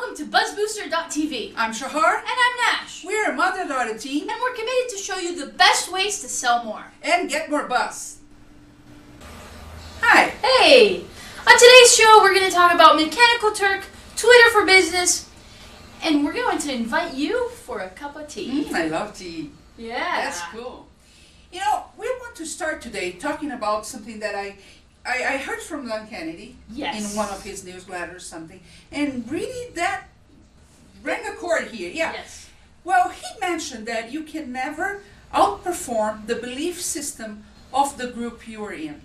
Welcome to BuzzBooster.tv. I'm Shahar. And I'm Nash. We're a mother-daughter team. And we're committed to show you the best ways to sell more. And get more buzz. Hi. Hey! On today's show, we're going to talk about Mechanical Turk, Twitter for Business, and we're going to invite you for a cup of tea. I love tea. Yeah. That's cool. You know, we want to start today talking about something that I heard from Don Kennedy in one of his newsletters, something, and really that rang a chord here. Yeah. Yes. Well, he mentioned that you can never outperform the belief system of the group you are in.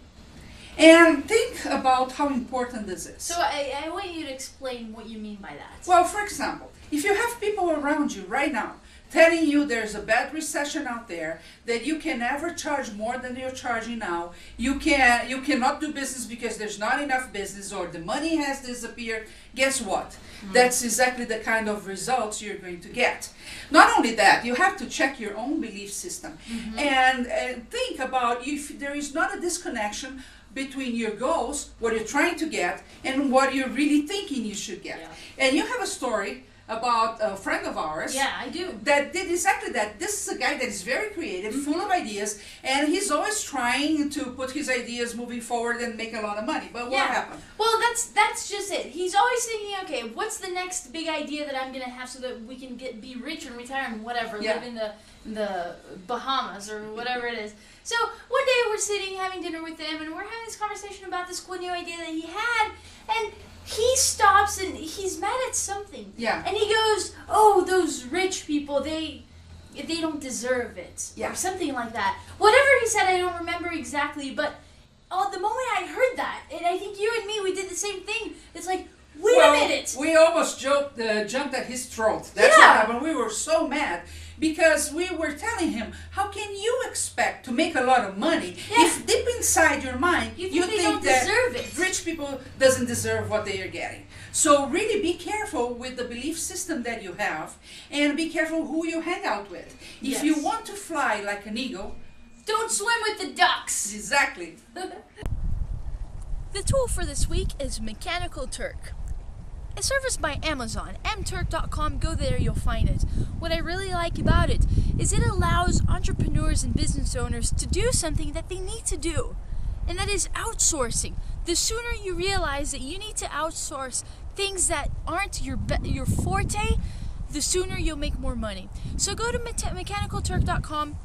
And think about how important this is. So I want you to explain what you mean by that. Well, for example, if you have people around you right now telling you there's a bad recession out there, that you can never charge more than you're charging now, you cannot do business because there's not enough business, or the money has disappeared, guess what? That's exactly the kind of results you're going to get. Not only that, you have to check your own belief system and think about if there is not a disconnection between your goals, what you're trying to get, and what you're really thinking you should get. Yeah. And you have a story about a friend of ours. Yeah, I do. That did exactly that. This is a guy that is very creative, full of ideas, and he's always trying to put his ideas moving forward and make a lot of money. But what happened? Well, that's just it. He's always thinking, okay, what's the next big idea that I'm gonna have so that we can be rich and retire and whatever, live in the Bahamas or whatever it is. So one day we're sitting having dinner with him, and we're having this conversation about this cool new idea that he had, and he stops and he's mad at something. Yeah. And he goes, "Oh, those rich people, they don't deserve it." Yeah. Or something like that. Whatever he said, I don't remember exactly, but the moment I heard that, and I think you and me, we did the same thing. It's like, wait a minute. We almost jumped at his throat. That's what happened. We were so mad because we were telling him, how can you expect to make a lot of money if deep inside your mind you think that deserve it. Rich people doesn't deserve what they are getting? So really be careful with the belief system that you have, and be careful who you hang out with. If you want to fly like an eagle, don't swim with the ducks. Exactly. The tool for this week is Mechanical Turk. It's serviced by Amazon, mturk.com, go there, you'll find it. What I really like about it is it allows entrepreneurs and business owners to do something that they need to do, and that is outsourcing. The sooner you realize that you need to outsource things that aren't your forte, the sooner you'll make more money. So go to mechanicalturk.com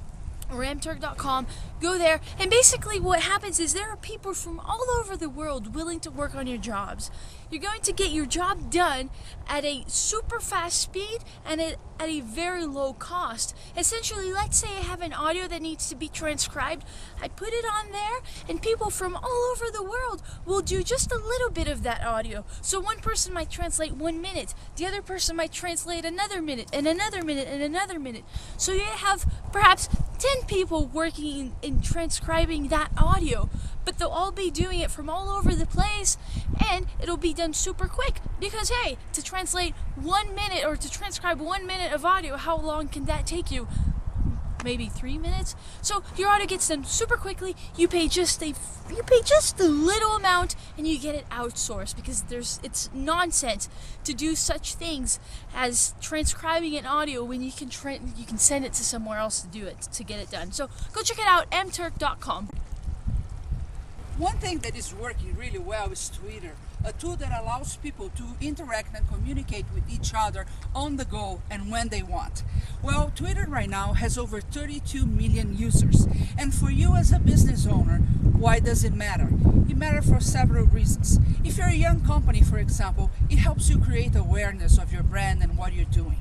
or mturk.com, go there, and basically what happens is there are people from all over the world willing to work on your jobs. You're going to get your job done at a super fast speed and at a very low cost. Essentially, let's say I have an audio that needs to be transcribed. I put it on there, and people from all over the world will do just a little bit of that audio. So one person might translate 1 minute, the other person might translate another minute, and another minute, and another minute. So you have perhaps 10 people working in transcribing that audio, but they'll all be doing it from all over the place, and it'll be done super quick because, hey, to translate 1 minute or to transcribe 1 minute of audio, how long can that take you? Maybe 3 minutes. So your audio gets done super quickly. You pay just a little amount, and you get it outsourced because it's nonsense to do such things as transcribing an audio when you can send it to somewhere else to get it done. So go check it out, mturk.com. One thing that is working really well is Twitter, a tool that allows people to interact and communicate with each other on the go and when they want. Well, Twitter right now has over 32 million users. And for you as a business owner, why does it matter? It matters for several reasons. If you're a young company, for example, it helps you create awareness of your brand and what you're doing.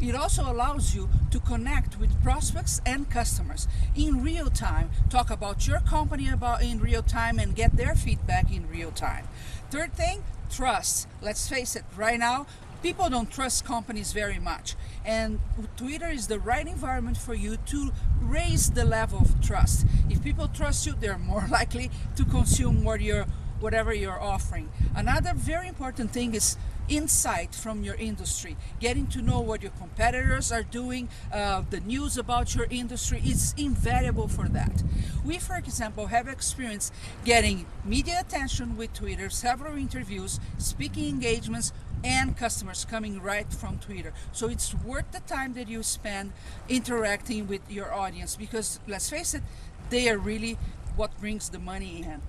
It also allows you to connect with prospects and customers in real time, talk about your company in real time, and get their feedback in real time. Third thing, trust. Let's face it, right now, people don't trust companies very much. And Twitter is the right environment for you to raise the level of trust. If people trust you, they're more likely to consume what you're whatever you're offering. Another very important thing is insight from your industry, getting to know what your competitors are doing, the news about your industry is invaluable for that. We, for example, have experience getting media attention with Twitter, several interviews, speaking engagements, and customers coming right from Twitter. So it's worth the time that you spend interacting with your audience, because let's face it, they are really what brings the money in.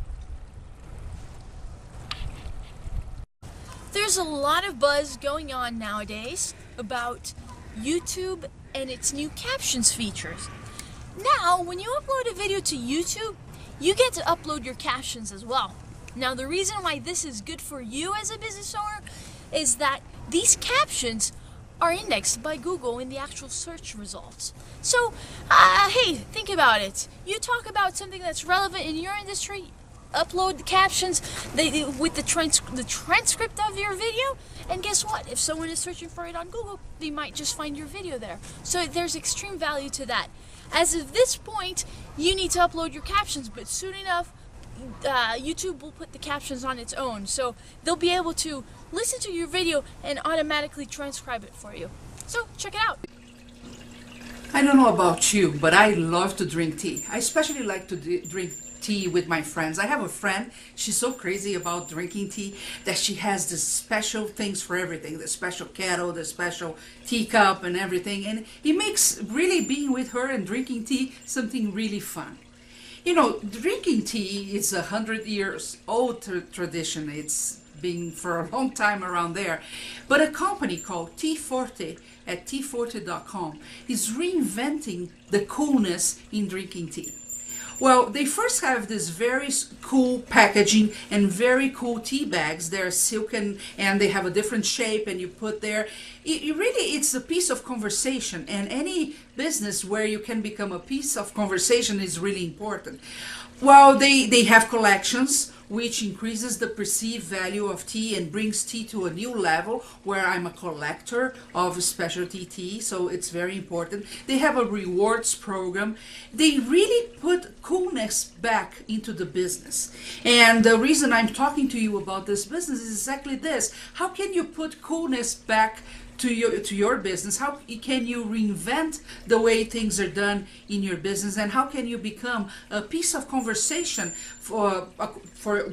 There's a lot of buzz going on nowadays about YouTube and its new captions features. Now, when you upload a video to YouTube, you get to upload your captions as well. Now, the reason why this is good for you as a business owner is that these captions are indexed by Google in the actual search results. So, hey, think about it. You talk about something that's relevant in your industry, upload the captions with the transcript of your video, and guess what? If someone is searching for it on Google, they might just find your video there. So there's extreme value to that. As of this point, you need to upload your captions, but soon enough, YouTube will put the captions on its own. So they'll be able to listen to your video and automatically transcribe it for you. So check it out. I don't know about you, but I love to drink tea. I especially like to drink tea with my friends. I have a friend, she's so crazy about drinking tea that she has the special things for everything, the special kettle, the special teacup and everything, and it makes really being with her and drinking tea something really fun. You know, drinking tea is 100 years old tradition. It's been for a long time around there. But a company called Forte at forte.com is reinventing the coolness in drinking tea. Well, they first have this very cool packaging and very cool tea bags. They're silken and they have a different shape, and you put there. It's a piece of conversation, and any business where you can become a piece of conversation is really important. Well, they have collections which increases the perceived value of tea and brings tea to a new level where I'm a collector of specialty tea, so it's very important. They have a rewards program. They really put coolness back into the business. And the reason I'm talking to you about this business is exactly this. How can you put coolness back to your business? How can you reinvent the way things are done in your business, and how can you become a piece of conversation for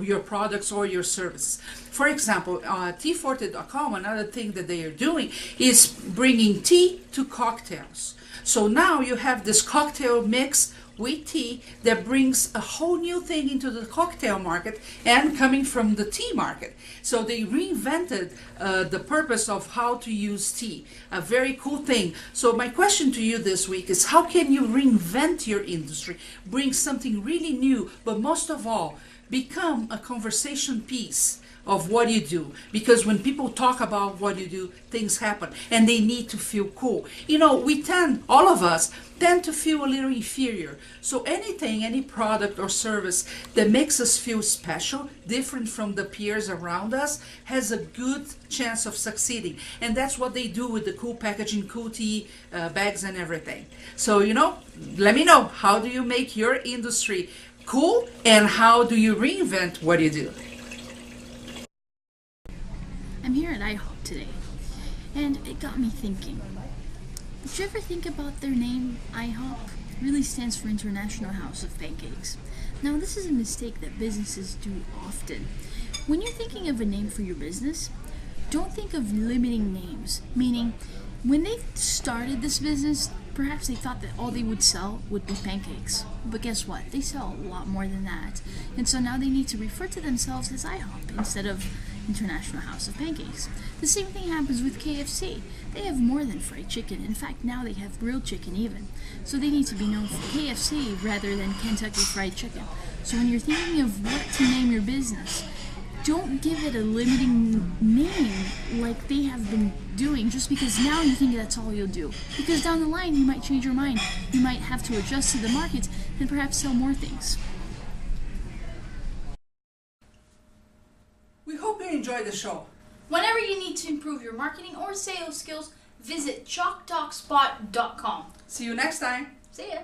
your products or your services? For example, tforte.com, another thing that they are doing is bringing tea to cocktails. So now you have this cocktail mix with tea that brings a whole new thing into the cocktail market and coming from the tea market. So they reinvented the purpose of how to use tea. A very cool thing. So my question to you this week is, how can you reinvent your industry, bring something really new, but most of all, become a conversation piece of what you do? Because when people talk about what you do, things happen, and they need to feel cool. You know, all of us tend to feel a little inferior. So any product or service that makes us feel special, different from the peers around us, has a good chance of succeeding. And that's what they do with the cool packaging, cool tea bags and everything. So, you know, let me know, how do you make your industry cool, and how do you reinvent what you do? I'm here at IHOP today, and it got me thinking. Did you ever think about their name, IHOP? It really stands for International House of Pancakes. Now, this is a mistake that businesses do often. When you're thinking of a name for your business, don't think of limiting names, meaning when they started this business, perhaps they thought that all they would sell would be pancakes. But guess what? They sell a lot more than that. And so now they need to refer to themselves as IHOP instead of International House of Pancakes. The same thing happens with KFC. They have more than fried chicken. In fact, now they have grilled chicken even. So they need to be known for KFC rather than Kentucky Fried Chicken. So when you're thinking of what to name your business, don't give it a limiting name like they have been doing just because now you think that's all you'll do. Because down the line, you might change your mind. You might have to adjust to the market and perhaps sell more things. We hope you enjoyed the show. Whenever you need to improve your marketing or sales skills, visit chalktalkspot.com. See you next time. See ya.